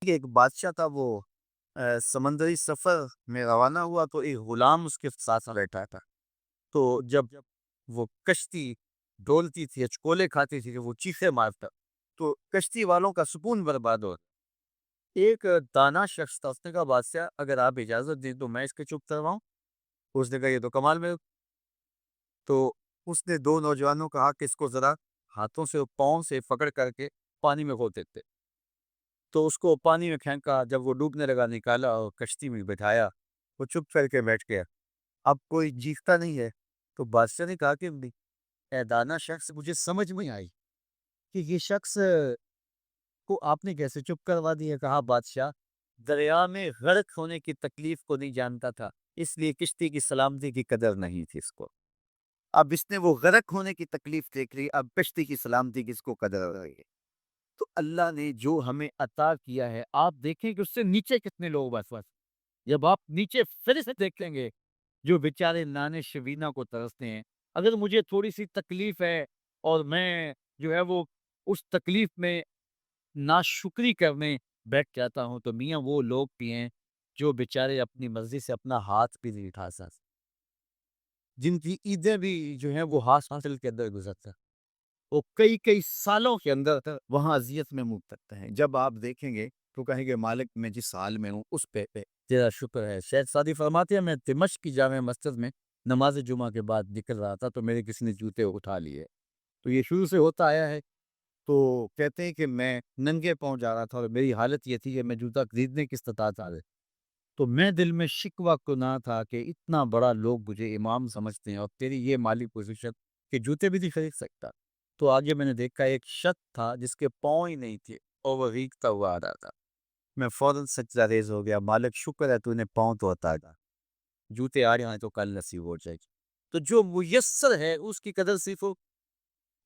کہ ایک بادشاہ تھا وہ سمندری سفر میں روانہ ہوا تو ایک غلام اس کے ساتھ بیٹھا تھا۔ تو جب وہ کشتی ڈولتی تھی، اچکولے کھاتی تھی کہ وہ چیخے مارتا، تو کشتی والوں کا سکون برباد ہو۔ ایک دانا شخص تھا، اس نے کہا بادشاہ اگر آپ اجازت دیں تو میں اس کے چپ کرواؤں۔ اس نے کہا یہ تو کمال میں، تو اس نے دو نوجوانوں کو کہا کہ اس کو ذرا ہاتھوں سے پاؤں سے پکڑ کر کے پانی میں کھو دیتے۔ تو اس کو پانی میں پھینکا، جب وہ ڈوبنے لگا نکالا اور کشتی میں بٹھایا، وہ چپ کر کے بیٹھ گیا۔ اب کوئی چیختا نہیں ہے۔ تو بادشاہ نے کہا کہ اے دانا شخص، مجھے سمجھ میں آئی کہ یہ شخص کو آپ نے کیسے چپ کروا دیا۔ کہا بادشاہ دریا میں غرق ہونے کی تکلیف کو نہیں جانتا تھا، اس لیے کشتی کی سلامتی کی قدر نہیں تھی اس کو۔ اب اس نے وہ غرق ہونے کی تکلیف دیکھ لی، اب کشتی کی سلامتی کی اس کو قدر ہو رہی ہے۔ تو اللہ نے جو ہمیں عطا کیا ہے، آپ دیکھیں کہ اس سے نیچے کتنے لوگ بس جب آپ نیچے پھر سے دیکھ لیں گے جو بیچارے نانے شبینہ کو ترستے ہیں۔ اگر مجھے تھوڑی سی تکلیف ہے اور میں جو ہے وہ اس تکلیف میں ناشکری کرنے بیٹھ جاتا ہوں، تو میاں وہ لوگ بھی ہیں جو بیچارے اپنی مرضی سے اپنا ہاتھ بھی نہیں اٹھا سکتے، جن کی عیدیں بھی جو ہیں وہ ہاسپٹل کے اندر گزرتا ہے، وہ کئی کئی سالوں کے اندر وہاں اذیت میں مبتلا ہیں۔ جب آپ دیکھیں گے تو کہیں گے مالک میں جس حال میں ہوں اس پہ تیرا شکر ہے۔ شیخ سعدی فرماتے ہیں میں دمشق کی جامع مسجد میں نماز جمعہ کے بعد نکل رہا تھا تو میرے کسی نے جوتے اٹھا لیے۔ تو یہ شروع سے ہوتا آیا ہے۔ تو کہتے ہیں کہ میں ننگے پاؤں جا رہا تھا اور میری حالت یہ تھی کہ میں جوتا خریدنے کی استطاعت آ رہے، تو میں دل میں شکوہ گناہ تھا کہ اتنا بڑا لوگ مجھے امام سمجھتے ہیں اور تیری یہ مالی پوزیشن کہ جوتے بھی نہیں خرید سکتا۔ تو آگے میں نے دیکھا ایک شخص تھا جس کے پاؤں ہی نہیں تھے اور وہ ریگتا ہوا آ رہا تھا۔ میں فوراً سجدہ ریز ہو گیا، مالک شکر ہے تو نے پاؤں تو ہٹا دا، جوتے آ رہے ہیں تو کل نصیب ہو جائے گی۔ تو جو میسر ہے اس کی قدر صرف ہو،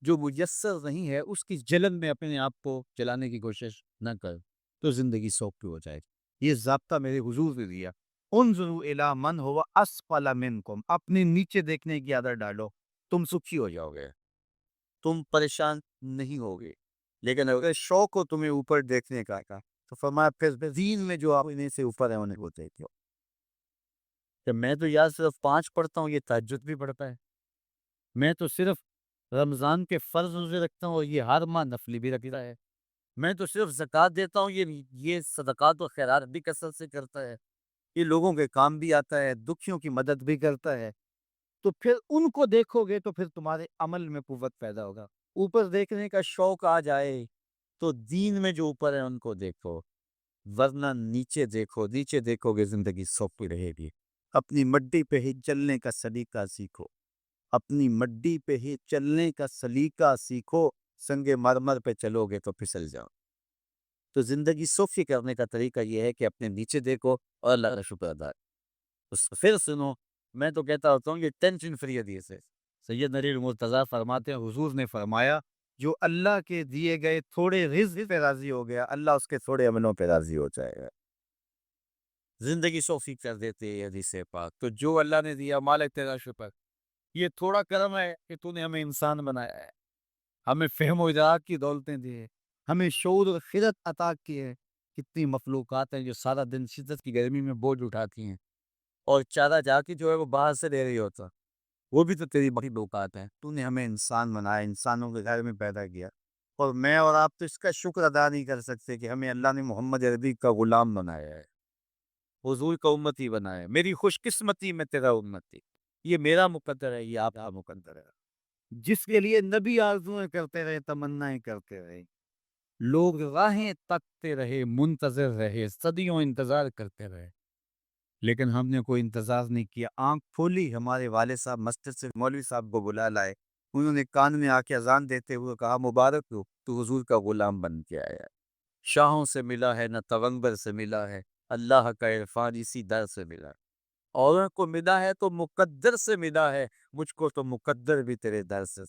جو میسر نہیں ہے اس کی جلن میں اپنے آپ کو جلانے کی کوشش نہ کر، تو زندگی سوکھی ہو جائے گی۔ یہ ضابطہ میرے حضور نے دیا، انظروا الی من هو اسفل منکم، اپنے نیچے دیکھنے کی عادت ڈالو، تم سکھی ہو جاؤ گے، تم پریشان نہیں ہوگے۔ لیکن اگر شوق ہو تمہیں اوپر دیکھنے کا تو فرمایا پھر دین میں جو آپ انہیں سے اوپر ہیں انہیں کو دیکھو۔ کہ میں تو یار صرف 5 پڑھتا ہوں، یہ تہجد بھی پڑھتا ہے، میں تو صرف رمضان کے فرض روزے رکھتا ہوں اور یہ ہر ماہ نفلی بھی رکھتا ہے، میں تو صرف زکوٰۃ دیتا ہوں، یہ صدقات و خیرات بھی کثرت سے کرتا ہے، یہ لوگوں کے کام بھی آتا ہے، دکھیوں کی مدد بھی کرتا ہے۔ تو پھر ان کو دیکھو گے تو پھر تمہارے عمل میں قوت پیدا ہوگا۔ اوپر دیکھنے کا شوق آ جائے تو دین میں جو اوپر ہے ان کو دیکھو، ورنہ نیچے دیکھو، نیچے دیکھو گے زندگی سوکھی رہے گی۔ اپنی مڈی پہ ہی چلنے کا سلیقہ سیکھو، اپنی مڈی پہ ہی چلنے کا سلیقہ سیکھو، سنگ مرمر پہ چلو گے تو پھسل جاؤ۔ تو زندگی سوکھی کرنے کا طریقہ یہ ہے کہ اپنے نیچے دیکھو اور اللہ کا شکر ادا کرو۔ پھر سنو، میں تو کہتا ہوتا ہوں یہ ٹینشن فری حدیث ہے۔ سید نری المرتضیٰ فرماتے ہیں حضور نے فرمایا جو اللہ کے دیے گئے تھوڑے رزق پہ راضی ہو گیا، اللہ اس کے تھوڑے عملوں پہ راضی ہو جائے گا۔ زندگی سوکھی کر دیتے ہیں حدیث پاک۔ تو جو اللہ نے دیا مالک تیرا شکر، یہ تھوڑا کرم ہے کہ تو نے ہمیں انسان بنایا ہے، ہمیں فہم و ادراک کی دولتیں دی ہے، ہمیں شعور و خرد عطا کی ہے۔ کتنی مخلوقات ہیں جو سارا دن شدت کی گرمی میں بوجھ اٹھاتی ہیں اور چارہ جا کے جو ہے وہ باہر سے لے رہی ہوتا، وہ بھی تو تیری مخلوقات ہیں۔ تو نے ہمیں انسان بنایا، انسانوں کے گھر میں پیدا کیا، اور میں اور آپ تو اس کا شکر ادا نہیں کر سکتے کہ ہمیں اللہ نے محمد عربی کا غلام بنایا ہے، حضور کا امتی بنایا ہے۔ میری خوش قسمتی میں تیرا امتی، یہ میرا مقدر ہے، یہ آپ کا مقدر ہے۔ جس کے لیے نبی آرزویں کرتے رہے، تمنائیں کرتے رہے، لوگ راہیں تکتے رہے، منتظر رہے، صدیوں انتظار کرتے رہے، لیکن ہم نے کوئی انتظار نہیں کیا۔ آنکھ کھولی، ہمارے والد صاحب مسجد سے مولوی صاحب کو بلا لائے، انہوں نے کان میں آ کے اذان دیتے ہوئے کہا مبارک ہو تو حضور کا غلام بن کے آیا ہے، شاہوں سے ملا ہے نہ تغنگر سے ملا ہے، اللہ کا عرفان اسی در سے ملا ہے، اوروں کو ملا ہے تو مقدر سے ملا ہے، مجھ کو تو مقدر بھی تیرے در سے۔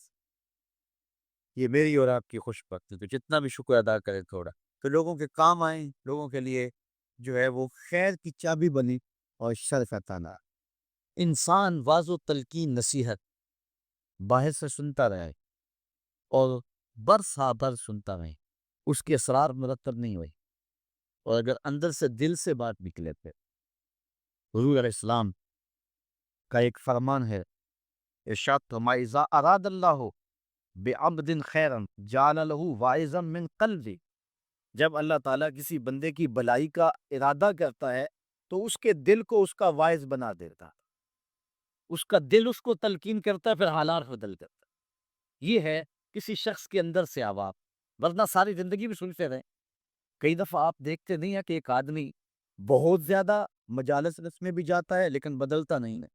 یہ میری اور آپ کی خوش بختی، تو جتنا بھی شکر ادا کرے تھوڑا، تو لوگوں کے کام آئیں، لوگوں کے لیے جو ہے وہ خیر کی چابی بنی اور شر کا تانا۔ انسان واض و تلقین نصیحت باہر سے سنتا رہے اور برس ہا بر سنتا رہے، اس کے اسرار مرتب نہیں ہوئے اور اگر اندر سے دل سے بات نکلے تھے، حضور علیہ السلام کا ایک فرمان ہے، ارشاد فرمائے اذا اراد اللہ بعبد خیرا جعل له واعظا من قلبی، جب اللہ تعالیٰ کسی بندے کی بلائی کا ارادہ کرتا ہے تو اس کے دل کو اس کا واعظ بنا دیتا ہے، اس کا دل اس کو تلقین کرتا ہے، پھر حالات بدل کرتا ہے۔ یہ ہے کسی شخص کے اندر سے آواز، ورنہ ساری زندگی بھی سنتے رہے۔ کئی دفعہ آپ دیکھتے نہیں ہیں کہ ایک آدمی بہت زیادہ مجالس رس میں بھی جاتا ہے لیکن بدلتا نہیں ہے،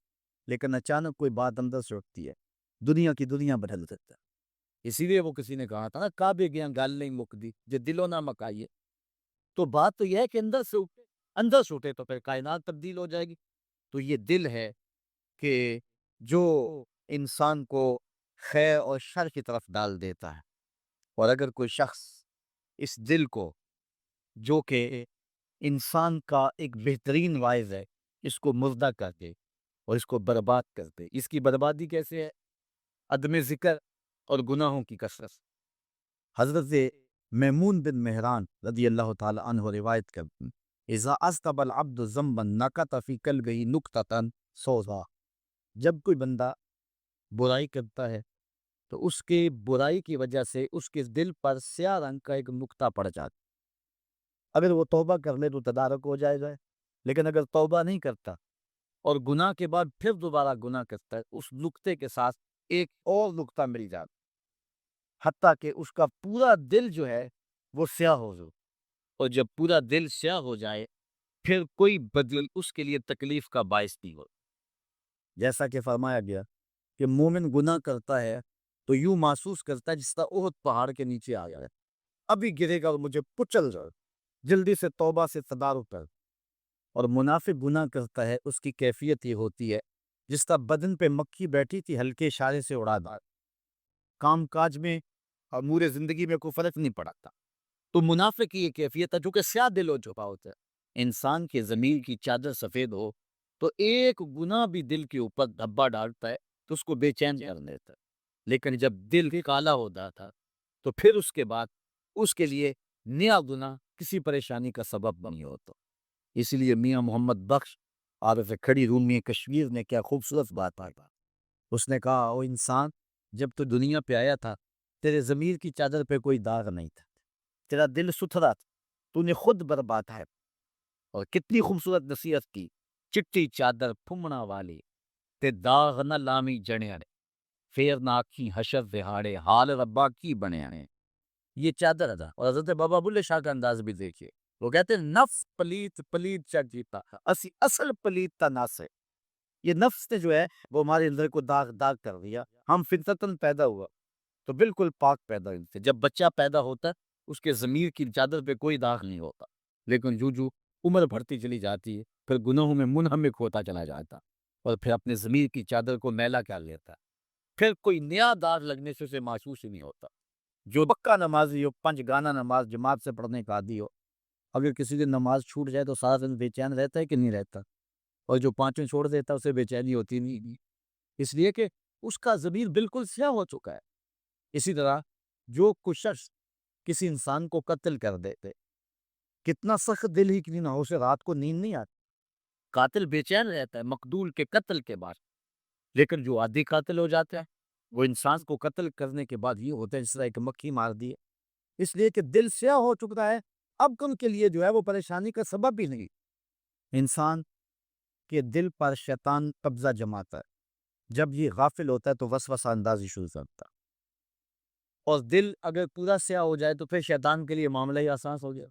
لیکن اچانک کوئی بات اندر سے اٹھتی ہے، دنیا کی دنیا بدل دیتا ہے۔ اسی لیے وہ کسی نے کہا تھا نا، کعبے گیا گل نہیں مکدی جے دلوں نہ مکائیے۔ تو بات تو یہ ہے کہ اندر سے اٹھے تو پھر کائنات تبدیل ہو جائے گی۔ تو یہ دل ہے کہ جو انسان کو خیر اور شر کی طرف ڈال دیتا ہے، اور اگر کوئی شخص اس دل کو، جو کہ انسان کا ایک بہترین واعظ ہے، اس کو مردہ کر دے اور اس کو برباد کر دے، اس کی بربادی کیسے ہے؟ عدم ذکر اور گناہوں کی کثرت۔ حضرت میمون بن مہران رضی اللہ تعالی عنہ روایت کرتے ہیں، اذا اذنب العبد ذنبا نکت فی قلبہ نکتۃ سودا، جب کوئی بندہ برائی کرتا ہے تو اس کے برائی کی وجہ سے اس کے دل پر سیاہ رنگ کا ایک نقطہ پڑ جاتا، اگر وہ توبہ کر لے تو تدارک ہو جائے گا، لیکن اگر توبہ نہیں کرتا اور گناہ کے بعد پھر دوبارہ گناہ کرتا ہے، اس نقطے کے ساتھ ایک اور نقطہ مل جاتا، حتیٰ کہ اس کا پورا دل جو ہے وہ سیاہ ہو جائے، اور جب پورا دل سیاہ ہو جائے پھر کوئی بدل اس کے لیے تکلیف کا باعث نہیں ہو۔ جیسا کہ فرمایا گیا کہ مومن گناہ کرتا ہے تو یوں محسوس کرتا ہے جس طرح احد پہاڑ کے نیچے آ گیا ہے، ابھی گرے گا اور مجھے کچل جائے، جلدی سے توبہ سے تدارک کر۔ اور منافق گناہ کرتا ہے، اس کی کیفیت یہ ہوتی ہے جس طرح بدن پہ مکھی بیٹھی تھی ہلکے اشارے سے اڑا دار، کام کاج میں امور زندگی میں کوئی فرق نہیں پڑا تھا۔ تو منافق کی یہ کیفیت ہے جو کہ سیاہ دل ہو چکا ہوتا ہے۔ انسان کے ضمیر کی چادر سفید ہو تو ایک گناہ بھی دل کے اوپر دھبا ڈالتا ہے تو اس کو بے چین کر دیتا ہے، لیکن جب دل کالا ہوتا تھا تو پھر اس کے بعد اس کے لیے نیا گناہ کسی پریشانی کا سبب نہیں ہوتا۔ اسی لیے میاں محمد بخش عارف کھڑی رومی کشمیر نے کیا خوبصورت بات آئی، اس نے کہا او انسان، جب تو دنیا پہ آیا تھا تیرے ضمیر کی چادر پہ کوئی داغ نہیں تھا، تیرا دل ستھرا تھا، تو نے خود برباد ہے۔ اور کتنی خوبصورت نصیحت کی، چٹی چادر پھمنا والی تے داغ نہ لامی جڑے پھر نہ آکھی حشر دہاڑے حال ربا کی بنے ہیں۔ یہ چادر تھا۔ اور حضرت بابا بلے شاہ کا انداز بھی دیکھیے، وہ کہتے ہیں نفس پلیت پلیت چا جیتا اسی اصل پلیت تا ناس ہے۔ یہ نفس نے جو ہے وہ ہمارے اندر کو داغ داغ کر دیا، ہم فطرتاً پیدا ہوا تو بالکل پاک پیدا ہوتے، جب بچہ پیدا ہوتا ہے اس کے ضمیر کی چادر پہ کوئی داغ نہیں ہوتا، لیکن جو عمر بڑھتی چلی جاتی ہے پھر گناہوں میں منہمک ہوتا چلا جاتا اور پھر اپنے ضمیر کی چادر کو میلا کر لیتا ہے، پھر کوئی نیا داغ لگنے سے اسے محسوس ہی نہیں ہوتا۔ جو پکا نمازی ہو، 5 گانا نماز جماعت سے پڑھنے کا عادی ہو، اگر کسی دن نماز چھوٹ جائے تو سارا دن بے چین رہتا ہے کہ نہیں رہتا؟ اور جو 5 چھوڑ دیتا ہے اسے بے چینی ہوتی نہیں، اس لیے کہ اس کا ضمیر بالکل سیاہ ہو چکا ہے۔ اسی طرح جو کوئی شخص کسی انسان کو قتل کر دیتے، کتنا سخت دل ہی کیوں نہ ہو، اسے رات کو نیند نہیں آتی، قاتل بے چین رہتا ہے مقتول کے قتل کے بعد، لیکن جو عادی قاتل ہو جاتا ہے وہ انسان کو قتل کرنے کے بعد یہ ہوتا ہے جس طرح ایک مکھی مار دی ہے، اس لیے کہ دل سیاہ ہو چکا ہے، اب ان کے لیے جو ہے وہ پریشانی کا سبب بھی نہیں۔ انسان کے دل پر شیطان قبضہ جماتا ہے، جب یہ غافل ہوتا ہے تو وسوسہ اندازی شروع کرتا ہے، اور دل اگر پورا سیاہ ہو جائے تو پھر شیطان کے لیے معاملہ ہی آسان ہو گیا،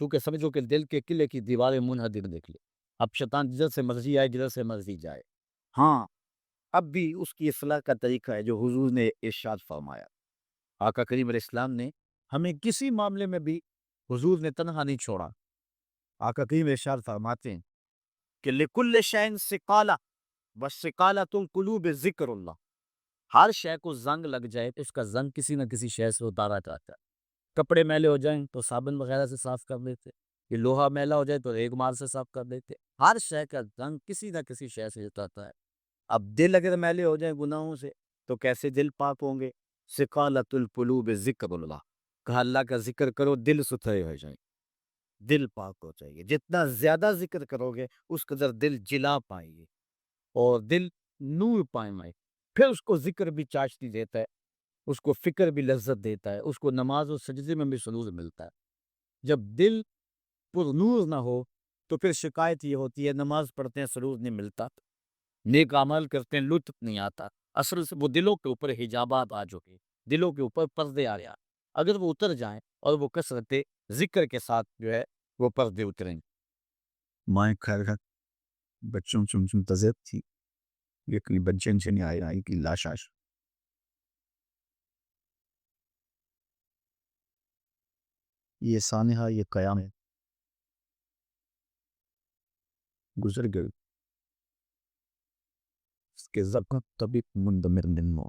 کیونکہ سمجھو کہ دل کے قلعے کی دیواریں منہدم دیکھ لے، اب شیطان جدھر سے مرضی آئے جدھر سے مرضی جائے۔ ہاں، اب بھی اس کی اصلاح کا طریقہ ہے جو حضور نے ارشاد فرمایا۔ آقا کریم علیہ السلام نے ہمیں کسی معاملے میں بھی حضور نے تنہا نہیں چھوڑا۔ آقا کریم ارشاد فرماتے ہیں کہ لِكُلِّ شَيْءٍ سِقَالَةٌ وَالسِّقَالَةُ الْقُلُوبِ ذِكْرُ اللَّهِ، ہر شے کو زنگ لگ جائے تو اس کا زنگ کسی نہ کسی شے سے اتارا جاتا ہے۔ کپڑے میلے ہو جائیں تو صابن وغیرہ سے صاف کر دیتے، یہ لوہا میلا ہو جائے تو ریگ مال سے صاف کر دیتے، ہر شے کا زنگ کسی نہ کسی شے سے اتارتا ہے۔ اب دل اگر میلے ہو جائیں گناہوں سے تو کیسے دل پاک ہوں گے؟ سقالۃ القلوب ذکر اللہ، کہا اللہ کا ذکر کرو دل ستھرے ہو جائیں۔ دل پاک ہو جائے گی. جتنا زیادہ ذکر کرو گے اس قدر دل جلا پائیں گے اور دل نور پائیں گے. پھر اس کو ذکر بھی چاشنی دیتا ہے, اس کو فکر بھی لذت دیتا ہے, اس کو نماز و سجدے میں بھی سرور ملتا ہے. جب دل پر نور نہ ہو تو پھر شکایت یہ ہوتی ہے نماز پڑھتے ہیں سرور نہیں ملتا, نیک عمل کرتے ہیں لطف نہیں آتا. اصل سے وہ دلوں کے اوپر حجابات آ چکے, دلوں کے اوپر پردے آ رہے ہیں. اگر وہ اتر جائیں اور وہ کثرت ذکر کے ساتھ جو ہے وہ پردے اتریں. مائیں خیر بچوں چم تذیب تھی لیکن بچے سے نہیں آئی کی لاشاش یہ سانحہ یہ قیام ہے گزر گئی اس کے ذکر طبی مندمر نمو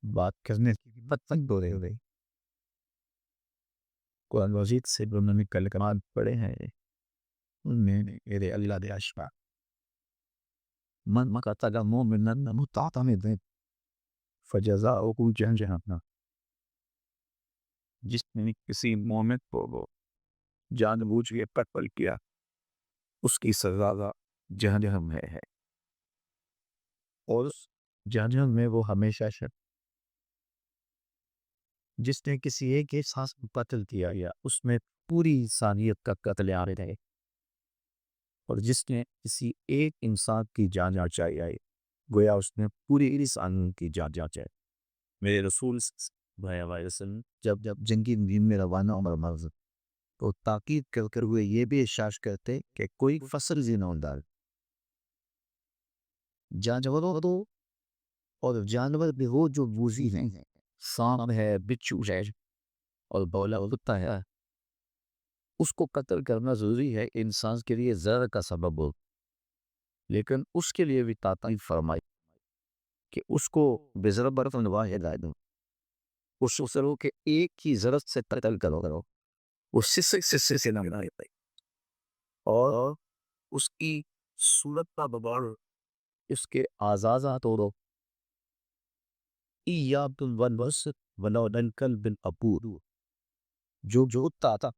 بات کرنے کی پتنگ ہو رہی. قرآن مجید سے انہوں نے کلمات پڑھے ہیں ان میں میرے اللہ دے اشفا من قتل مؤمنا متعمدا فجزاؤه جہنم. جس نے کسی مومن کو جان بوجھ کے قتل کیا اس کی سزا جہنم ہے اور اس جہنم میں وہ ہمیشہ شر. جس نے کسی ایک احساس کو قتل کیا گیا اس میں پوری انسانیت کا قتل عام ہے اور جس نے کسی ایک انسان کی جان بچائی ہے گویا اس نے پوری انسان کی جان بچائی. میرے رسول صلی اللہ علیہ وسلم جب جنگی مہم میں روانہ عمر مرض تو تاکید کر ہوئے یہ بھی ارشاد کرتے کہ کوئی فصل زی نہ ڈال جانوروں دو اور جانور بھی وہ جو بوزی ہیں سانپ ہے بچھو ہے اور بولا ہوتا ہے اس کو قتل کرنا ضروری ہے انسان کے لیے زہر کا سبب ہو, لیکن اس کے لیے بھی تعطیل فرمائی کہ اس کو بزر برف نواہ ہدایت دو. اس سرو کے ایک ہی ضرورت سے قتل کرو اس سسے سے نہ اور اس کی صورت کا ببار اس کے آزازہ توڑو. ایاب الونوس ولو ننکل بن ابور جو ہوتا تھا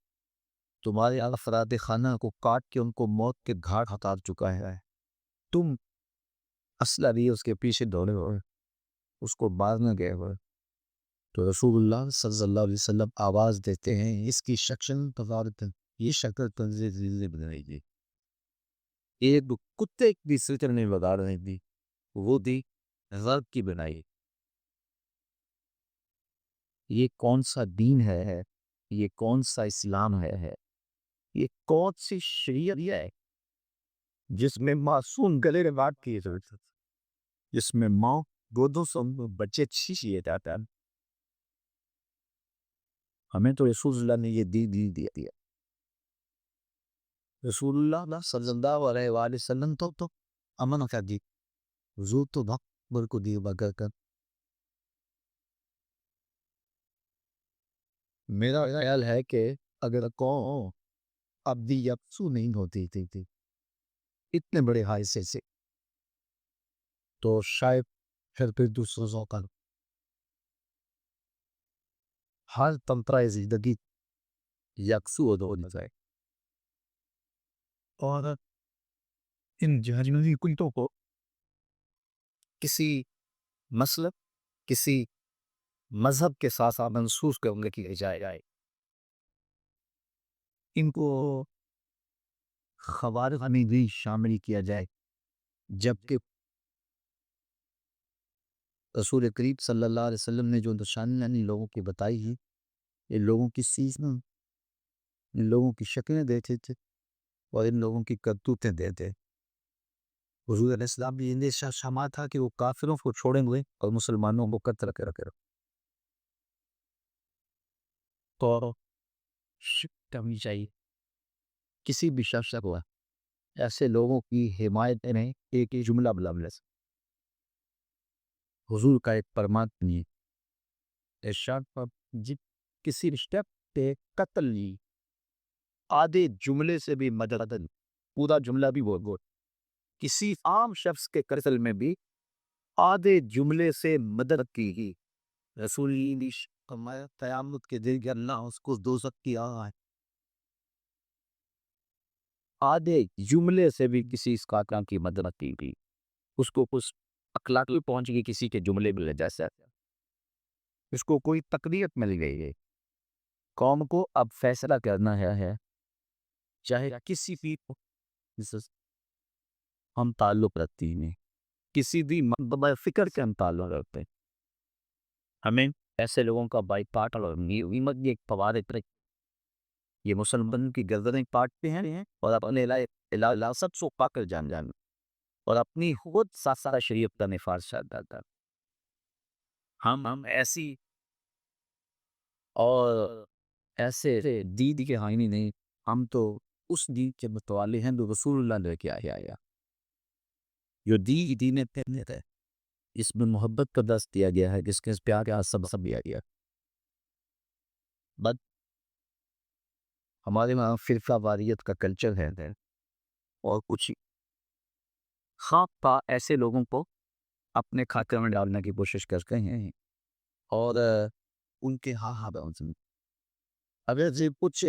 تمہارے افراد خانہ کو کاٹ کے ان کو موت کے گھاٹ ہٹا چکا ہے, تم اسلحہ بھی اس کے پیچھے دوڑے ہوئے اس کو مارنے گئے ہوئے. تو رسول اللہ صلی اللہ علیہ وسلم آواز دیتے ہیں اس کی شکل تفارت یہ شکل تنزیل بنائی گئی ایک کتے کی سلچر نے بگاڑ رہی تھی وہ دی غرب کی بنائی. یہ کون سا دین ہے, یہ کون سا اسلام ہے, یہ کون سی شریعت ہے جس میں معصوم گلے میں بات کی ضرورت ہے, جس میں ماں گودوں سے بچے چھیچیے جاتا ہے. ہمیں تو رسول اللہ نے یہ دین دیا دیا. رسول اللہ صلی اللہ علیہ وآلہ وسلم تو امن کا دی حضور تو بر کو دی بگر کر. میرا خیال ہے کہ اگر قوم ابدی یکسو نہیں ہوتی تھی اتنے بڑے حادثے سے تو شاید پھر دوسروں کا ہر تنترہ زندگی یکسو ہو جائے اور ان جہنمی کنتوں کو کسی مسلک کسی مذہب کے ساتھ منسوخ کرنے کی جائے. ان کو خوارق میں بھی شامل کیا جائے جبکہ رسول کریم صلی اللہ علیہ وسلم نے جو نشانیاں ان لوگوں کی بتائی ہیں ان لوگوں کی سیزن ان لوگوں کی شکلیں دیتے تھے اور ان لوگوں کی کرتوتیں دیتے. حضور علیہ السلام بھی ان شامہ تھا کہ وہ کافروں کو چھوڑیں گے اور مسلمانوں کو قتل کر تو کرنی چاہیے. کسی بھی شخص کو ایسے لوگوں کی حمایت میں ایک ہی جملہ بلابلس حضور کا ایک فرمان نہیں ارشاد پر جب کسی رشتہ پہ قتل لی آدھے جملے سے بھی مدد پورا جملہ بھی بول کسی عام شخص کے قتل میں بھی آدھے جملے سے مدد کی گئی. رسول فرمایا قیامت کے دن کہ اللہ اس کو دوزخ کی آگ آدھے جملے سے بھی کسی اس قاتل کی مدد کی گئی، اس کو کچھ اخلاق پہنچ گئی کسی کے جملے میں جیسا، اس کو کوئی تقریب مل گئی ہے۔ قوم کو اب فیصلہ کرنا ہے چاہے کسی بھی ہم تعلق رکھتی ہیں، کسی بھی مقدمہ فکر کے ہم تعلق رکھتے ہیں، ہمیں ایسے لوگوں کا بائی کاٹ اور یہ فوارق یہ مسلمان کی گردنیں کاٹتے ہیں اور اپنے سب سو پا کر جان اور اپنی خود سارا شریعت کا نفاذ شاہدہ ہے۔ ہم ایسی اور ایسے دید کے حامی نہیں، ہم تو اس دین کے متوالے ہیں جو رسول اللہ نے کیا آیا، جو دین ہے اس میں محبت کا درس دیا گیا ہے، جس کے پیار کا سب دیا گیا۔ بٹ ہمارے وہاں فرقہ واریت کا کلچر ہے اور کچھ خواب پا ایسے لوگوں کو اپنے خاکے میں ڈالنے کی کوشش کرتے ہیں اور ان کے اگر یہ کچھ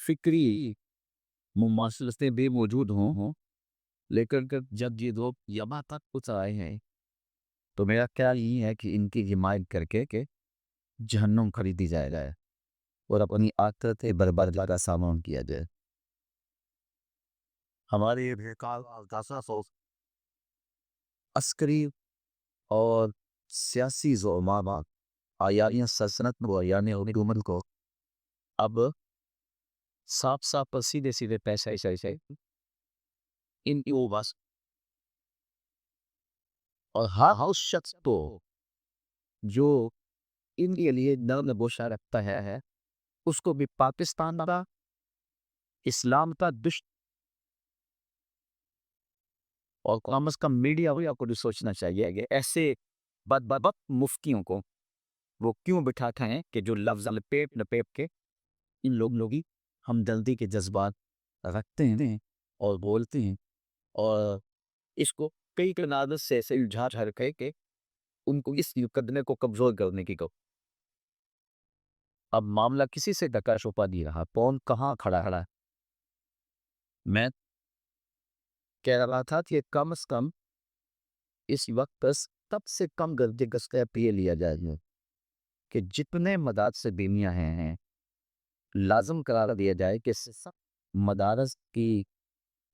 فکری مماثلتیں بھی موجود ہوں لیکن جب یہ لوگ یہاں تک کچھ آئے ہیں تو میرا خیال یہ ہے کہ ان کی حمایت کر کے کہ جہنم خریدی جائے اور اپنی آخرت برباد کا سامان کیا جائے۔ ہمارے عسکری اور سیاسی زعماء آیاریاں سلطنت حکومت کو اب صاف پر سیدھے پیسے ان کی بس اور ہر شخص کو جو ان کے لیے نرم گوشہ رکھتا ہے اس کو بھی پاکستان کا اسلام کا دشمن اور کم از کم میڈیا ہوئی آپ کو بھی سوچنا چاہیے کہ ایسے بد مفتیوں کو وہ کیوں بٹھاتے ہیں کہ جو لفظ پیپ کے ان لوگوں ہمدردی کے جذبات رکھتے ہیں اور بولتے ہیں اور اس کو کئی کنادت سے ایسے الجھا کے ان کو اس مقدمے کو کمزور کرنے کی اب معاملہ کسی سے ڈکا چھپا نہیں رہا، کون کہاں کھڑا ہے۔ میں کہہ رہا تھا کہ کم از کم اس وقت سب سے کم گردے کا سٹیپ یہ لیا جائے کہ جتنے مدارس سے دینیاں ہیں لازم قرار دیا جائے کہ مدارس کی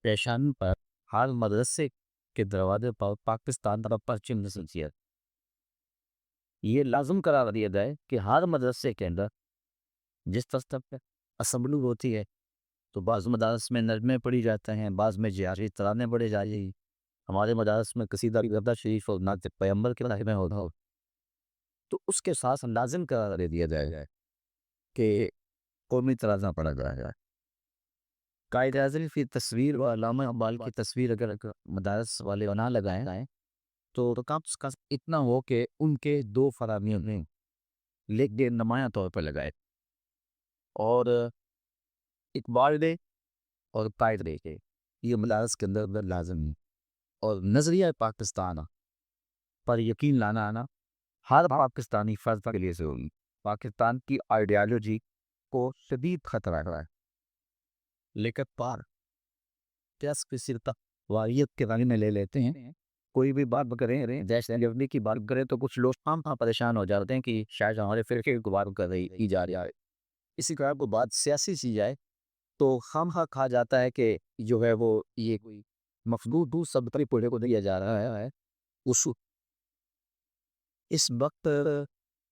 پیشانی پر ہر مدرسے کے دروازے پر پاکستان کا پرچم نصب کیا، یہ لازم قرار دیا جائے کہ ہر مدرسے کے اندر جس طرح اسمبلی ہوتی ہے تو بعض مدارس میں نظمیں پڑھی جاتے ہیں، بعض میں جہادی ترانے پڑھے جائیں، ہمارے مدارس میں قصیدہ گردہ شریف اور نعت پیغمبر کے بارے میں ہوتا ہو تو اس کے ساتھ لازم قرار دے دیا جائے کہ قومی ترانہ پڑھا جائے۔ قائد اعظم کی تصویر و علامہ اقبال کی تصویر اگر مدارس والے بنا لگائیں تو کم از کم اتنا ہو کہ ان کے دو فرامیوں نے لکھ کے نمایاں طور پر لگائے اور اقبال ڈے اور قائد ڈے کے یہ مدارس کے اندر لازم ہے اور نظریہ پاکستان پر یقین لانا آنا ہر پاکستانی فرد کے لیے ضروری، پاکستان کی آئیڈیالوجی کو شدید خطرہ ہے لیکن پار کیس کی صرف واریت کے بارے میں لے لیتے ہیں، کوئی بھی بات کریں جیسے جبنی کی بات کریں تو کچھ لوگ پریشان ہو جاتے ہیں کہ شاید ہمارے فرقے کی بات کر رہی کی جا رہا ہے، اسی طرح کو بات سیاسی سی جائے تو خواہ کھا جاتا ہے کہ جو ہے وہ یہ کوئی مفدود سب طری پوڑے کو دیا جا رہا ہے۔ اس وقت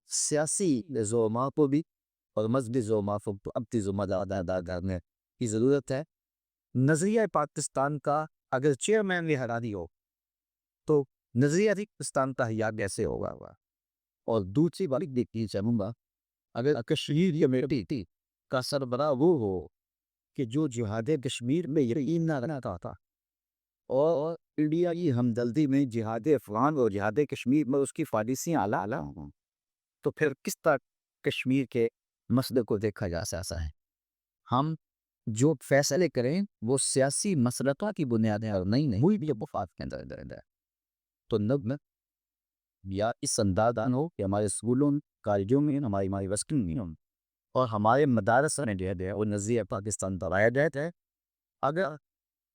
سیاسی زعماء کو بھی اور مذہبی زعماء کو اپنی ذمہ داری ادا کرنے کی ضرورت ہے۔ نظریہ پاکستان کا اگر چیئرمین بھی ہرا دی ہو تو نظریہ پاکستان کا حیات کیسے ہوگا؟ اور دوسری بات دیکھنی چاہوں گا اگر کشمیر یا میری کا سربراہ وہ ہو کہ جو جہاد کشمیر میں یقین نہ رکھتا تھا اور انڈیا کی ہمدردی میں جہاد افغان اور جہاد کشمیر میں اس کی پالیسیاں اعلیٰ ہوں تو پھر کس طرح کشمیر کے مسئلے کو دیکھا جا سکتا ہے؟ ہم جو فیصلے کریں وہ سیاسی مسلطوں کی بنیاد ہے اور نہیں ہوئی بھی وفات کے اندر تو یا اس اندازان ہو کہ ہمارے اسکولوں کالجوں میں ہماری یونیورسٹی میں اور ہمارے مدارس میں جو ہے وہ نظریہ پاکستان دہرایا جاتا ہے۔ اگر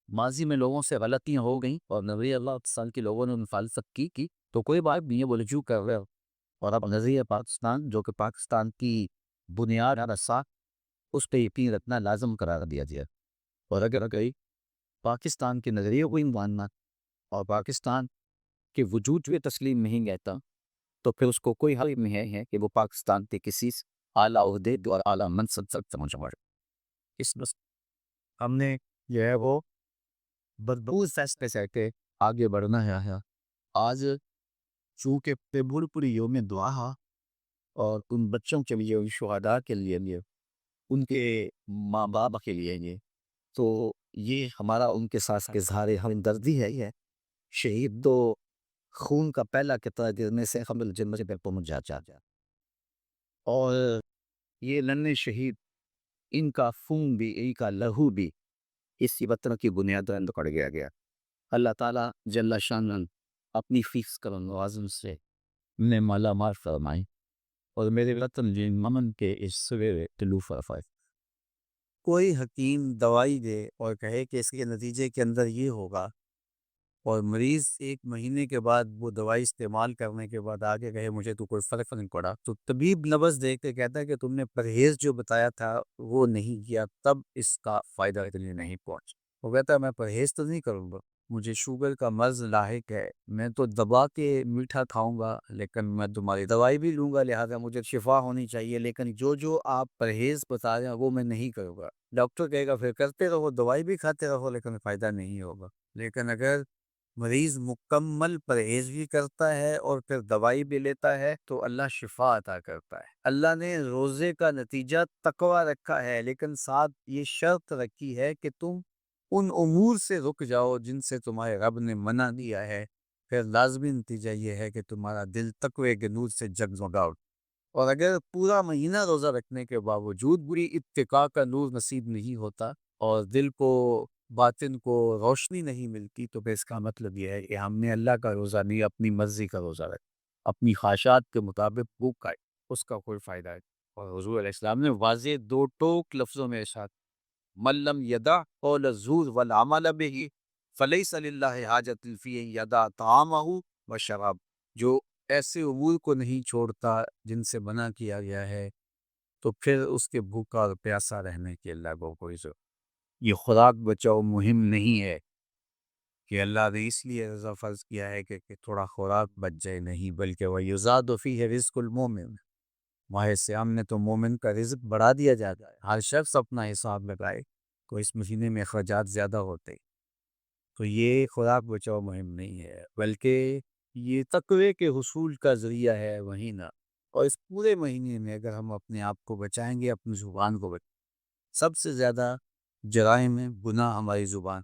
ماضی میں لوگوں سے غلطیاں ہو گئیں اور نظریہ اللہ پاکستان کے لوگوں نے مخالفت کی تو کوئی بات نہیں ہے، وہ رجوع کر رہے ہو اور اب نظریہ پاکستان جو کہ پاکستان کی بنیاد اساس اس پہ یقین رکھنا لازم قرار دیا گیا۔ اور اگر کوئی پاکستان کے نظریے کو ہی ماننا اور پاکستان کے وجود کو تسلیم نہیں کہتا تو پھر اس کو کوئی حل نہیں ہے کہ وہ پاکستان کے کسی اعلیٰ عہدے اور اعلیٰ منصب تک پہنچ پائے۔ اس میں ہم نے جو ہے وہ بدبور فیصلے سے کے آگے بڑھنا ہے۔ آج چونکہ پیبور پوری یوم دعا ہے اور ان بچوں کے لیے، ان شہداء کے لیے، ان کے ماں باپ کے لیے تو یہ ہمارا ان کے ساتھ اظہار ہمدردی ہے۔ یہ شہید تو خون کا پہلا قطرہ گرنے سے قبل جنت میں پہنچ جاتا ہے اور یہ لڑنے شہید ان کا خون بھی، ان کا لہو بھی اسی وطن کی بنیاد پر پڑ گیا۔ اللہ تعالیٰ جل شان اپنی فیس کرم نوازن سے نے مالا مال فرمائیں اور میرے وطن جن ممن کے اس سویرے طلوع فرمائے۔ کوئی حکیم دوائی دے اور کہے کہ اس کے نتیجے کے اندر یہ ہوگا اور مریض 1 مہینے کے بعد وہ دوائی استعمال کرنے کے بعد آگے کہے مجھے تو کوئی فرق نہیں پڑا، تو طبیب نبض دیکھ کے کہتا ہے کہ تم نے پرہیز جو بتایا تھا وہ نہیں کیا، تب اس کا فائدہ اتنے نہیں پہنچا۔ وہ کہتا ہے میں پرہیز تو نہیں کروں گا، مجھے شوگر کا مرض لاحق ہے، میں تو دبا کے میٹھا کھاؤں گا لیکن میں تمہاری دوائی بھی لوں گا، لہٰذا مجھے شفا ہونی چاہیے، لیکن جو آپ پرہیز بتا رہے ہیں وہ میں نہیں کروں گا۔ ڈاکٹر کہے گا پھر کرتے رہو، دوائی بھی کھاتے رہو لیکن فائدہ نہیں ہوگا۔ لیکن اگر مریض مکمل پرہیز بھی کرتا ہے اور پھر دوائی بھی لیتا ہے تو اللہ شفا عطا کرتا ہے۔ اللہ نے روزے کا نتیجہ تقوی رکھا ہے لیکن ساتھ یہ شرط رکھی ہے کہ تم ان امور سے رک جاؤ جن سے تمہارے رب نے منع دیا ہے، پھر لازمی نتیجہ یہ ہے کہ تمہارا دل تقوی کے نور سے جگمگاؤ۔ اور اگر پورا مہینہ روزہ رکھنے کے باوجود بری اتقاء کا نور نصیب نہیں ہوتا اور دل کو، باطن کو روشنی نہیں ملتی تو پھر اس کا مطلب یہ ہے کہ ہم نے اللہ کا روزہ نہیں، اپنی مرضی کا روزہ رکھا، اپنی خواہشات کے مطابق بھوک کھائی، اس کا کوئی فائدہ ہے۔ اور حضور علیہ السلام نے واضح 2 ٹوک لفظوں میں ارشاد من لم یدع قول الزور والعمل به فلیس للہ حاجۃ فی ان یدع طعامہ و شراب، جو ایسے امور کو نہیں چھوڑتا جن سے منع کیا گیا ہے تو پھر اس کے بھوکا اور پیاسا رہنے کی اللہ کو کوئی ضرورت۔ یہ خوراک بچاؤ مہم نہیں ہے کہ اللہ نے اس لیے رضا فرض کیا ہے کہ تھوڑا خوراک بچ جائے، نہیں، بلکہ وَيُزَادُ فِيهِ رِزْقُ الْمُؤْمِنِ، ماہ سیام میں تو مومن کا رزق بڑھا دیا جاتا ہے۔ ہر شخص اپنا حساب لگائے تو اس مہینے میں اخراجات زیادہ ہوتے، تو یہ خوراک بچاؤ مہم نہیں ہے بلکہ یہ تقوی کے حصول کا ذریعہ ہے مہینہ۔ اور اس پورے مہینے میں اگر ہم اپنے آپ کو بچائیں گے، اپنی زبان کو بچائیں، سب سے زیادہ جرائم میں گناہ ہماری زبان،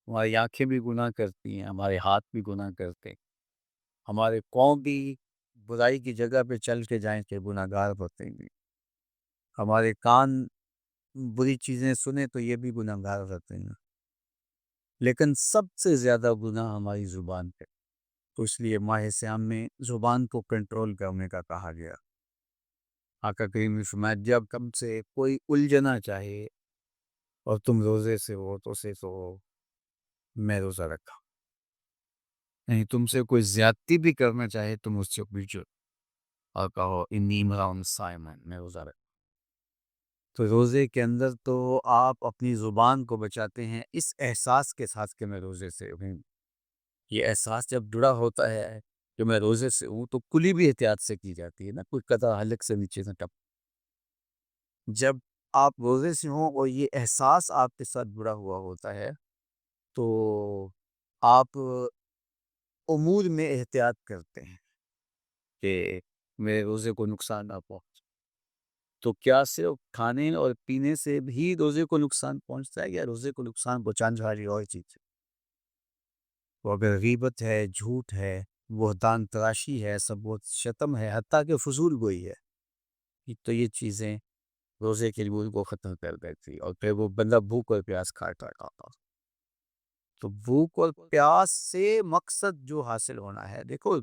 ہماری آنکھیں بھی گناہ کرتی ہیں، ہمارے ہاتھ بھی گناہ کرتے ہیں، ہمارے پاؤں بھی برائی کی جگہ پہ چل کے جائیں کہ گناہ گار ہوتے ہیں، ہمارے کان بری چیزیں سنیں تو یہ بھی گناہ گار ہوتے ہیں، لیکن سب سے زیادہ گناہ ہماری زبان پہ، تو اس لیے ماہ سیام میں زبان کو کنٹرول کرنے کا کہا گیا۔ آقا کریم نے فرمایا جب تم سے کوئی الجھنا چاہے اور تم روزے سے ہو تو اسے تو میں روزہ رکھا، نہیں تم سے کوئی زیادتی بھی کرنا چاہے تم اس سے پوچھو اور کہو انی امرؤ صائم، میں روزہ رکھا۔ تو روزے کے اندر تو آپ اپنی زبان کو بچاتے ہیں اس احساس کے ساتھ کہ میں روزے سے ہوں۔ یہ احساس جب جڑا ہوتا ہے کہ میں روزے سے ہوں تو کلی بھی احتیاط سے کی جاتی ہے نا، کوئی قطع حلق سے نیچے نہ ٹپ۔ جب آپ روزے سے ہوں اور یہ احساس آپ کے ساتھ جڑا ہوا ہوتا ہے تو آپ امور میں احتیاط کرتے ہیں کہ میرے روزے کو نقصان نہ پہنچے۔ تو کیا صرف کھانے اور پینے سے بھی روزے کو نقصان پہنچتا ہے یا روزے کو نقصان پہنچانے والی اور چیز ہے؟ تو اگر غیبت ہے، جھوٹ ہے، بہتان تراشی ہے، سب شتم ہے، حتیٰ کہ فضول گوئی ہے، تو یہ چیزیں روزے کے لیے کو ختم کر دیتی اور پھر وہ بندہ بھوک اور پیاس کھاتا رہتا۔ تو بھوک اور پیاس سے مقصد جو حاصل ہونا ہے، دیکھو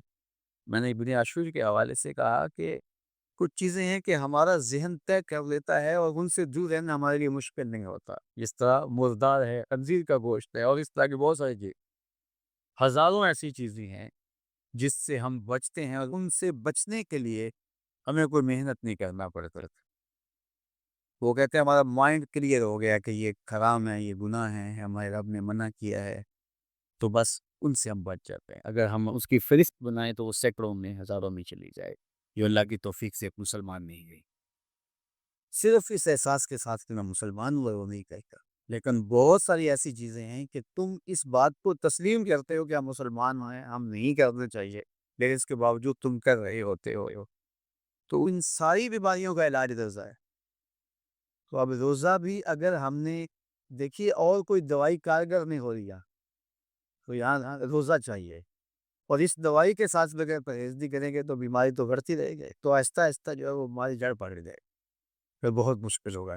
میں نے ابن عاشور کے حوالے سے کہا کہ کچھ چیزیں ہیں کہ ہمارا ذہن طے کر لیتا ہے اور ان سے دور رہنا ہمارے لیے مشکل نہیں ہوتا، جس طرح مردار ہے، خنزیر کا گوشت ہے، اور اس طرح کی بہت ساری چیز، ہزاروں ایسی چیزیں ہیں جس سے ہم بچتے ہیں، اور ان سے بچنے کے لیے ہمیں کوئی محنت نہیں کرنا پڑتا۔ وہ کہتے ہیں ہمارا مائنڈ کلیئر ہو گیا کہ یہ حرام ہے، یہ گناہ ہے، ہمارے رب نے منع کیا ہے، تو بس ان سے ہم بچ جاتے ہیں۔ اگر ہم اس کی فہرست بنائیں تو وہ سینکڑوں میں، ہزاروں میں چلی جائے، جو اللہ کی توفیق سے ایک مسلمان نہیں گئی۔ صرف اس احساس کے ساتھ کہ میں مسلمان ہوں وہ نہیں کہتا، لیکن بہت ساری ایسی چیزیں ہیں کہ تم اس بات کو تسلیم کرتے ہو کہ ہم مسلمان ہیں، ہم نہیں کرنے چاہیے، لیکن اس کے باوجود تم کر رہے ہوتے ہو، تو ان ساری بیماریوں کا علاج روزہ ہے۔ تو اب روزہ بھی اگر ہم نے دیکھیے اور کوئی دوائی کارگر نہیں ہو رہی ہے، تو یہاں روزہ چاہیے، اور اس دوائی کے ساتھ بغیر پرہیزی کریں گے تو بیماری تو بڑھتی رہے گی، تو آہستہ آہستہ جو ہے وہ بیماری جڑ پکڑ جائے، پھر بہت مشکل ہوگا۔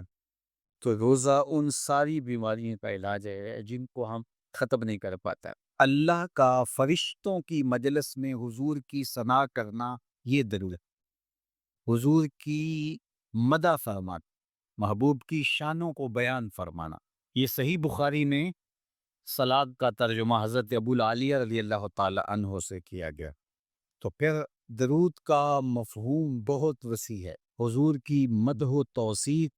تو روزہ ان ساری بیماریوں کا علاج ہے جن کو ہم ختم نہیں کر پاتا۔ اللہ کا فرشتوں کی مجلس میں حضور کی ثنا کرنا، یہ ضرورت، حضور کی مدح فرمانا، محبوب کی شانوں کو بیان فرمانا، یہ صحیح بخاری میں سلاد کا ترجمہ حضرت ابو العالیہ رضی اللہ تعالی عنہ سے کیا گیا۔ تو پھر درود کا مفہوم بہت وسیع ہے، حضور کی مدح و توصیف،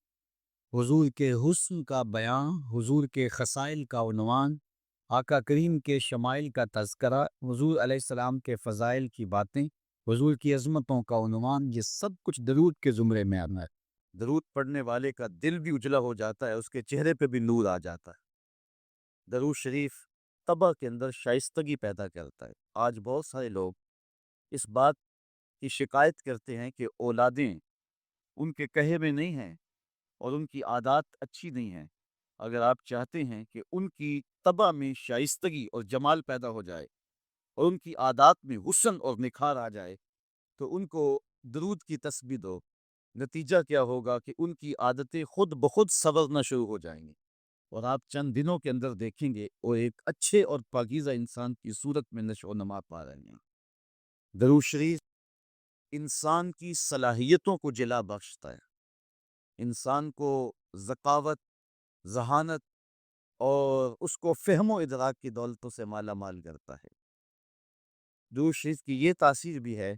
حضور کے حسن کا بیان، حضور کے خصائل کا عنوان، آقا کریم کے شمائل کا تذکرہ، حضور علیہ السلام کے فضائل کی باتیں، حضور کی عظمتوں کا عنوان، یہ سب کچھ درود کے زمرے میں آنا ہے۔ درود پڑھنے والے کا دل بھی اجلا ہو جاتا ہے، اس کے چہرے پہ بھی نور آ جاتا ہے۔ درود شریف طبع کے اندر شائستگی پیدا کرتا ہے۔ آج بہت سارے لوگ اس بات کی شکایت کرتے ہیں کہ اولادیں ان کے کہے میں نہیں ہیں اور ان کی عادات اچھی نہیں ہیں۔ اگر آپ چاہتے ہیں کہ ان کی طبع میں شائستگی اور جمال پیدا ہو جائے اور ان کی عادات میں حسن اور نکھار آ جائے تو ان کو درود کی تسبیح دو۔ نتیجہ کیا ہوگا کہ ان کی عادتیں خود بخود سنورنا شروع ہو جائیں گی، اور آپ چند دنوں کے اندر دیکھیں گے وہ ایک اچھے اور پاکیزہ انسان کی صورت میں نشو و نما پا رہے ہیں۔ درود شریف انسان کی صلاحیتوں کو جلا بخشتا ہے، انسان کو ذکاوت، ذہانت اور اس کو فہم و ادراک کی دولتوں سے مالا مال کرتا ہے۔ درود شریف کی یہ تاثیر بھی ہے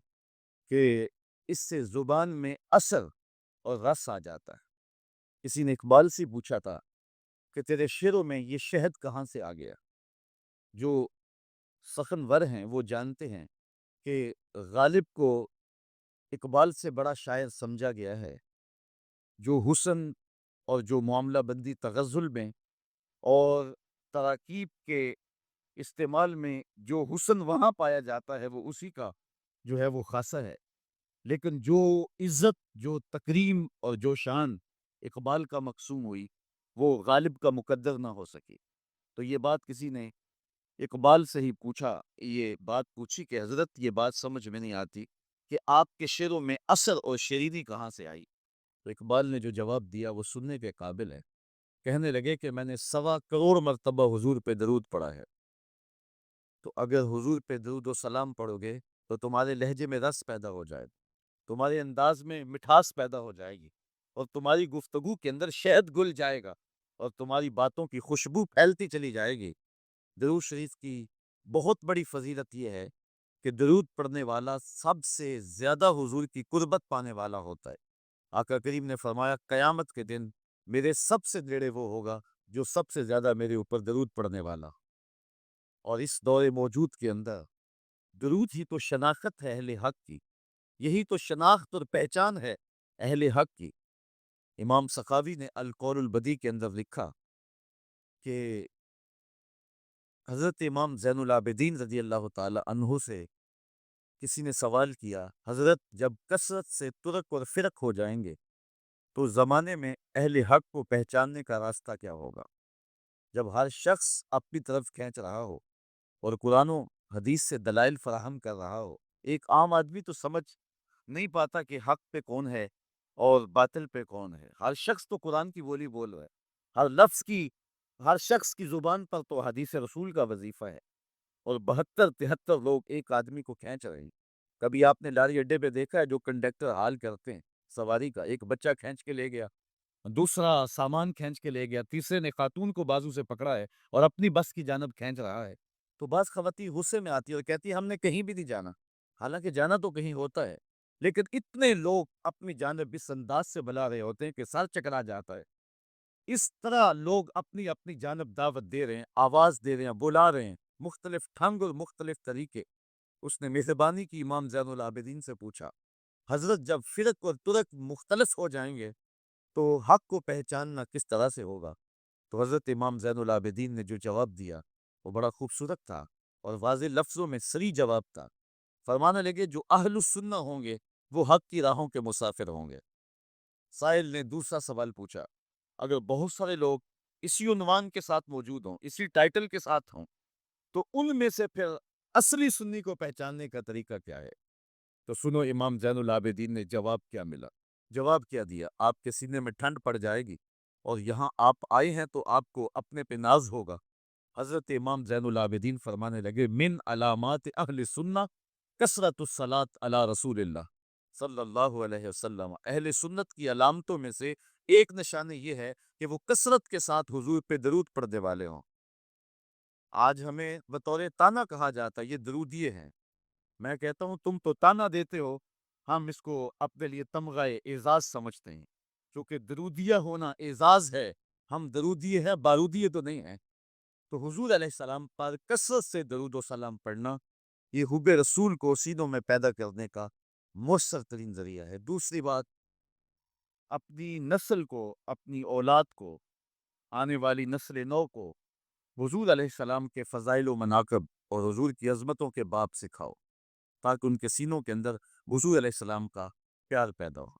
کہ اس سے زبان میں اثر اور رس آ جاتا ہے۔ کسی نے اقبال سے پوچھا تھا کہ تیرے شعروں میں یہ شہد کہاں سے آ گیا؟ جو سخنور ہیں وہ جانتے ہیں کہ غالب کو اقبال سے بڑا شاعر سمجھا گیا ہے، جو حسن اور جو معاملہ بندی تغزل میں اور تراکیب کے استعمال میں جو حسن وہاں پایا جاتا ہے وہ اسی کا جو ہے وہ خاصہ ہے، لیکن جو عزت، جو تکریم اور جو شان اقبال کا مقسوم ہوئی وہ غالب کا مقدر نہ ہو سکی۔ تو یہ بات کسی نے اقبال سے ہی پوچھا، یہ بات پوچھی کہ حضرت یہ بات سمجھ میں نہیں آتی کہ آپ کے شعروں میں اثر اور شیرینی کہاں سے آئی؟ تو اقبال نے جو جواب دیا وہ سننے کے قابل ہے۔ کہنے لگے کہ میں نے 1.25 کروڑ مرتبہ حضور پہ درود پڑھا ہے، تو اگر حضور پہ درود و سلام پڑھو گے تو تمہارے لہجے میں رس پیدا ہو جائے، تمہارے انداز میں مٹھاس پیدا ہو جائے گی، اور تمہاری گفتگو کے اندر شہد گل جائے گا، اور تمہاری باتوں کی خوشبو پھیلتی چلی جائے گی۔ درود شریف کی بہت بڑی فضیلت یہ ہے کہ درود پڑھنے والا سب سے زیادہ حضور کی قربت پانے والا ہوتا ہے۔ آقا کریم نے فرمایا قیامت کے دن میرے سب سے نیڑے وہ ہوگا جو سب سے زیادہ میرے اوپر درود پڑھنے والا۔ اور اس دور موجود کے اندر درود ہی تو شناخت ہے اہل حق کی، یہی تو شناخت اور پہچان ہے اہل حق کی۔ امام سخاوی نے القول البدیع کے اندر لکھا کہ حضرت امام زین العابدین رضی اللہ تعالی عنہ سے کسی نے سوال کیا، حضرت جب کثرت سے ترک اور فرق ہو جائیں گے تو زمانے میں اہل حق کو پہچاننے کا راستہ کیا ہوگا؟ جب ہر شخص اپنی طرف کھینچ رہا ہو اور قرآن و حدیث سے دلائل فراہم کر رہا ہو، ایک عام آدمی تو سمجھ نہیں پاتا کہ حق پہ کون ہے اور باطل پہ کون ہے۔ ہر شخص تو قرآن کی بولی بول رہا ہے، ہر شخص کی زبان پر تو حدیث رسول کا وظیفہ ہے، اور 72-73 لوگ ایک آدمی کو کھینچ رہے ہیں۔ کبھی آپ نے لاری اڈے پہ دیکھا ہے جو کنڈکٹر حال کرتے ہیں سواری کا، ایک بچہ کھینچ کے لے گیا، دوسرا سامان کھینچ کے لے گیا، تیسرے نے خاتون کو بازو سے پکڑا ہے اور اپنی بس کی جانب کھینچ رہا ہے، تو بعض خواتین غصے میں آتی ہے اور کہتی ہے ہم نے کہیں بھی نہیں جانا، حالانکہ جانا تو کہیں ہوتا ہے، لیکن اتنے لوگ اپنی جانب اس انداز سے بلا رہے ہوتے ہیں کہ سر چکرا جاتا ہے۔ اس طرح لوگ اپنی اپنی جانب دعوت دے رہے ہیں، آواز دے رہے ہیں، بلا رہے ہیں، مختلف ٹھنگ اور مختلف طریقے۔ اس نے مہربانی کی امام زین العابدین سے پوچھا، حضرت جب فرق اور ترک مختلف ہو جائیں گے تو حق کو پہچاننا کس طرح سے ہوگا؟ تو حضرت امام زین العابدین نے جو جواب دیا وہ بڑا خوبصورت تھا اور واضح لفظوں میں صریح جواب تھا۔ فرمانے لگے جو اہل السنہ ہوں گے وہ حق کی راہوں کے مسافر ہوں گے۔ سائل نے دوسرا سوال پوچھا، اگر بہت سارے لوگ اسی عنوان کے ساتھ موجود ہوں، اسی ٹائٹل کے ساتھ ہوں، تو ان میں سے پھر اصلی سنی کو پہچاننے کا طریقہ کیا ہے؟ تو سنو امام زین العابدین نے جواب کیا ملا، جواب کیا دیا، آپ کے سینے میں ٹھنڈ پڑ جائے گی اور یہاں آپ آئے ہیں تو آپ کو اپنے پہ ناز ہوگا۔ حضرت امام زین العابدین فرمانے لگے، من علامات اہل سنہ کثرت الصلاۃ علی رسول اللہ صلی اللہ علیہ وسلم، اہل سنت کی علامتوں میں سے ایک نشانی یہ ہے کہ وہ کثرت کے ساتھ حضور پہ درود پڑھنے والے ہوں۔ آج ہمیں بطور تانا کہا جاتا ہے یہ درودیے ہیں، میں کہتا ہوں تم تو تانا دیتے ہو، ہم اس کو اپنے لیے تمغہ اعزاز سمجھتے ہیں، کیونکہ درودیہ ہونا اعزاز ہے، ہم درودیے ہیں، بارودیے تو نہیں ہیں۔ تو حضور علیہ السلام پر کثرت سے درود و سلام پڑھنا یہ حب رسول کو سینوں میں پیدا کرنے کا مؤثر ترین ذریعہ ہے۔ دوسری بات، اپنی نسل کو، اپنی اولاد کو، آنے والی نسل نو کو حضور علیہ السلام کے فضائل و مناقب اور حضور کی عظمتوں کے باب سکھاؤ، تاکہ ان کے سینوں کے اندر حضور علیہ السلام کا پیار پیدا ہو۔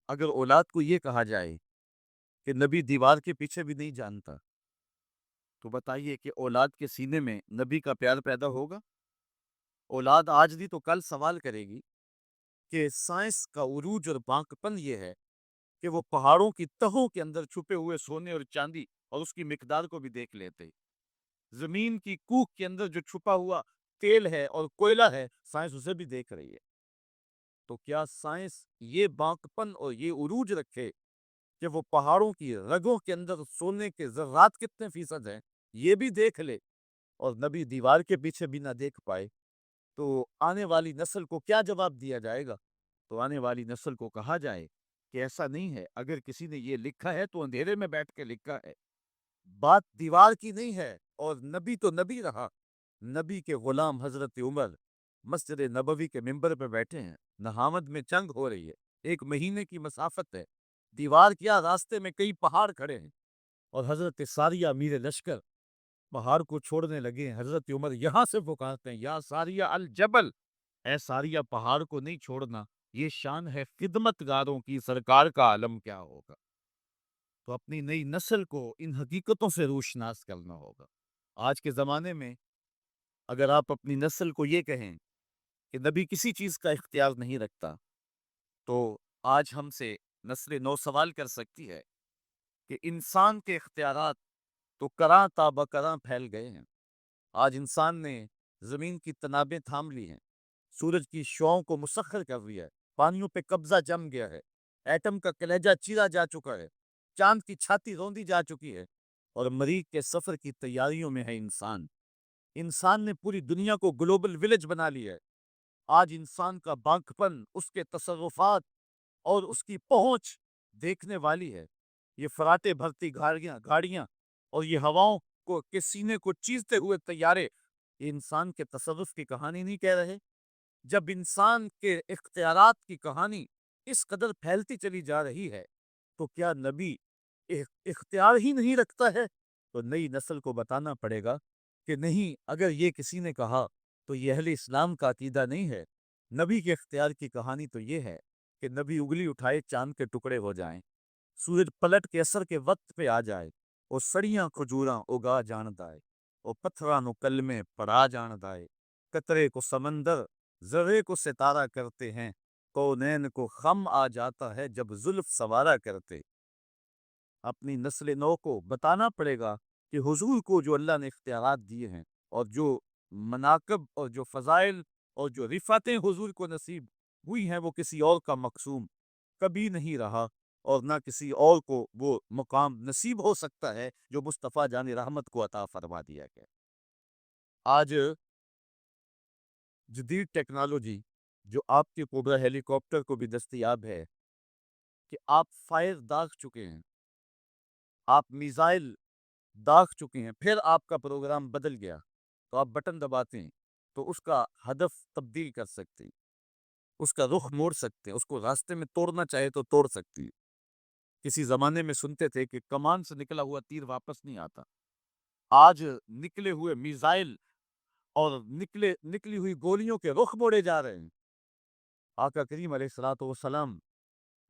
اگر اولاد کو یہ کہا جائے کہ نبی دیوار کے پیچھے بھی نہیں جانتا، تو بتائیے کہ اولاد کے سینے میں نبی کا پیار پیدا ہوگا؟ اولاد آج بھی تو کل سوال کرے گی کہ سائنس کا عروج اور بانکپن یہ ہے کہ وہ پہاڑوں کی تہوں کے اندر چھپے ہوئے سونے اور چاندی اور اس کی مقدار کو بھی دیکھ لیتے، زمین کی کوکھ کے اندر جو چھپا ہوا تیل ہے اور کوئلہ ہے سائنس اسے بھی دیکھ رہی ہے۔ تو کیا سائنس یہ بانکپن اور یہ عروج رکھے کہ وہ پہاڑوں کی رگوں کے اندر سونے کے ذرات کتنے فیصد ہیں یہ بھی دیکھ لے اور نبی دیوار کے پیچھے بھی نہ دیکھ پائے؟ تو آنے والی نسل کو کیا جواب دیا جائے گا؟ تو آنے والی نسل کو کہا جائے کہ ایسا نہیں ہے، اگر کسی نے یہ لکھا ہے تو اندھیرے میں بیٹھ کے لکھا ہے، بات دیوار کی نہیں ہے، اور نبی تو نبی رہا۔ نبی کے غلام حضرت عمر مسجد نبوی کے ممبر پہ بیٹھے ہیں، نہامد میں جنگ ہو رہی ہے، 1 مہینے کی مسافت ہے، دیوار کیا راستے میں کئی پہاڑ کھڑے ہیں، اور حضرت ساریہ امیر لشکر پہاڑ کو چھوڑنے لگے ہیں۔ حضرت عمر یہاں سے پکارتے ہیں، یا ساریہ الجبل، اے ساریہ پہاڑ کو نہیں چھوڑنا، یہ شان ہے خدمت گاروں کی، سرکار کا عالم کیا ہوگا؟ تو اپنی نئی نسل کو ان حقیقتوں سے روشناس کرنا ہوگا۔ آج کے زمانے میں اگر آپ اپنی نسل کو یہ کہیں کہ نبی کسی چیز کا اختیار نہیں رکھتا، تو آج ہم سے نسل نو سوال کر سکتی ہے کہ انسان کے اختیارات تو کراں تا بکراں پھیل گئے ہیں۔ آج انسان نے زمین کی تنابیں تھام لی ہیں، سورج کی شعاؤں کو مسخر کر دیا ہے، پانیوں پہ قبضہ جم گیا ہے، ایٹم کا کلیجہ چیرا جا چکا ہے، چاند کی چھاتی روندی جا چکی ہے، اور مریخ کے سفر کی تیاریوں میں ہے انسان۔ انسان نے پوری دنیا کو گلوبل ولیج بنا لیا ہے۔ آج انسان کا بانکپن، اس کے تصرفات اور اس کی پہنچ دیکھنے والی ہے۔ یہ فراٹے بھرتی گاڑیاں اور یہ ہواؤں کو کے سینے کو چیرتے ہوئے طیارے، یہ انسان کے تصرف کی کہانی نہیں کہہ رہے؟ جب انسان کے اختیارات کی کہانی اس قدر پھیلتی چلی جا رہی ہے تو کیا نبی اختیار ہی نہیں رکھتا ہے؟ تو نئی نسل کو بتانا پڑے گا کہ نہیں، اگر یہ کسی نے کہا تو یہ اہل اسلام کا عقیدہ نہیں ہے۔ نبی کے اختیار کی کہانی تو یہ ہے کہ نبی انگلی اٹھائے چاند کے ٹکڑے ہو جائیں، سورج پلٹ کے اثر کے وقت پہ آ جائے، اور سڑیاں کھجوراں اگا جان دائے، اور پتھراں نو کلمے پڑھا جان دائے، قطرے کو سمندر ذرے کو ستارہ کرتے ہیں، کونین کو خم آ جاتا ہے جب زلف سوارا کرتے۔ اپنی نسل نو کو بتانا پڑے گا کہ حضور کو جو اللہ نے اختیارات دیے ہیں اور جو مناقب اور جو فضائل اور جو رفعتیں حضور کو نصیب ہوئی ہیں وہ کسی اور کا مقسوم کبھی نہیں رہا، اور نہ کسی اور کو وہ مقام نصیب ہو سکتا ہے جو مصطفیٰ جان رحمت کو عطا فرما دیا گیا۔ آج جدید ٹیکنالوجی جو آپ کے کوبرا ہیلی کاپٹر کو بھی دستیاب ہے کہ آپ فائر داغ چکے ہیں، آپ میزائل داغ چکے ہیں، پھر آپ کا پروگرام بدل گیا تو آپ بٹن دباتے ہیں تو اس کا ہدف تبدیل کر سکتے ہیں، اس کا رخ موڑ سکتے ہیں، اس کو راستے میں توڑنا چاہے تو توڑ سکتے ہیں۔ کسی زمانے میں سنتے تھے کہ کمان سے نکلا ہوا تیر واپس نہیں آتا، آج نکلے ہوئے میزائل اور نکلی ہوئی گولیوں کے رخ موڑے جا رہے ہیں۔ آقا کریم علیہ الصلوۃ والسلام